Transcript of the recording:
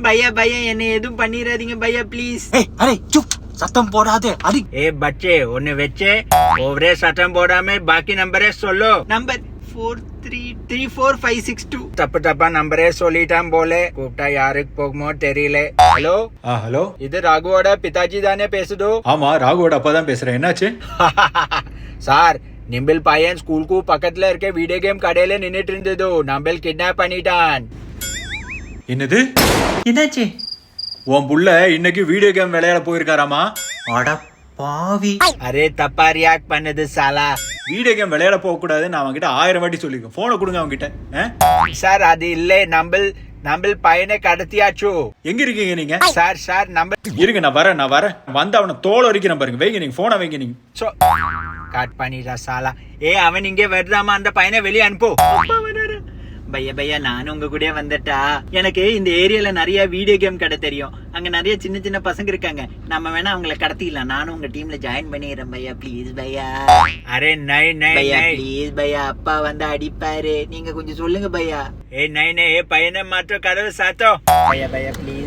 பையா பையா என்ன எதுவும் பண்ணிடாதீங்க பையா ப்ளீஸ். அரே சுப், சத்தம் போடாதே. அடி பச்சே ஒன்னு வச்சே ஒரே சத்தம் போடாம பாக்கி நம்பரே சொல்லு. நம்பர் 433456 தப்பு தப்பா நம்பரே சொல்லிட்டான் போல. கூப்பிட்டா யாருக்கு போகுமோ தெரியல. ஹலோ ஹலோ, இது ராகுவோட பிதாஜி தானே பேசுதோ? ஆமா ராகுவோட அப்பா தான் பேசுறேன். என்னாச்சு சார், நிம்பிள் பையன் ஸ்கூலுக்கு பக்கத்துல இருக்க வீடியோ கேம் கடையில நின்னுட்டு இருந்ததோ நம்பிள் கிட்னாப் பண்ணிட்டான். என்னது? என்னாச்சு? உன் புள்ள இன்னைக்கு வீடியோ கேம் விளையாட போயிருக்காராமா? அட பாவி. அரே தப்பா ரியாக்ட் பண்ணது சாலா. வீடியோ கேம் விளையாட போக கூடாது, நான் அவன்கிட்ட 1000 வாட்டி சொல்லிருக்கேன். போனை கொடுங்க அவன்கிட்ட. சார் அது இல்ல, நம்பிள் பையனை கடத்தியாச்சு. எங்க இருக்கீங்க நீங்க? சார் சார் நம்பிள் இருங்க, நான் வரேன். வந்து அவனை தோல் வரைக்கிறேன் பாருங்க. வைங்க நீங்க போனை வைங்க நீங்க. கட் பண்ணிடா சாலா. அவன் இங்கே வருதாமா, அந்த பையனை வெளியே அனுப்போ. பையா பையா நானும் உங்க கூட வந்துட்டா. எனக்கு இந்த ஏரியால நிறைய வீடியோ கேம் கடை தெரியும். அங்க நிறைய சின்ன சின்ன பசங்க இருக்காங்க. நம்ம வேணா அவங்கள கடத்திடலாம். நானும் உங்க டீம்ல ஜாயின் பண்ணிடுறேன் பையா ப்ளீஸ் பையா. அரே நை பையா ப்ளீஸ் பையா, அப்பா வந்து அடிப்பாரு. நீங்க கொஞ்சம் சொல்லுங்க பையா. நை பையனை மாற்ற கதவு சாத்தோ. பையா பையா ப்ளீஸ்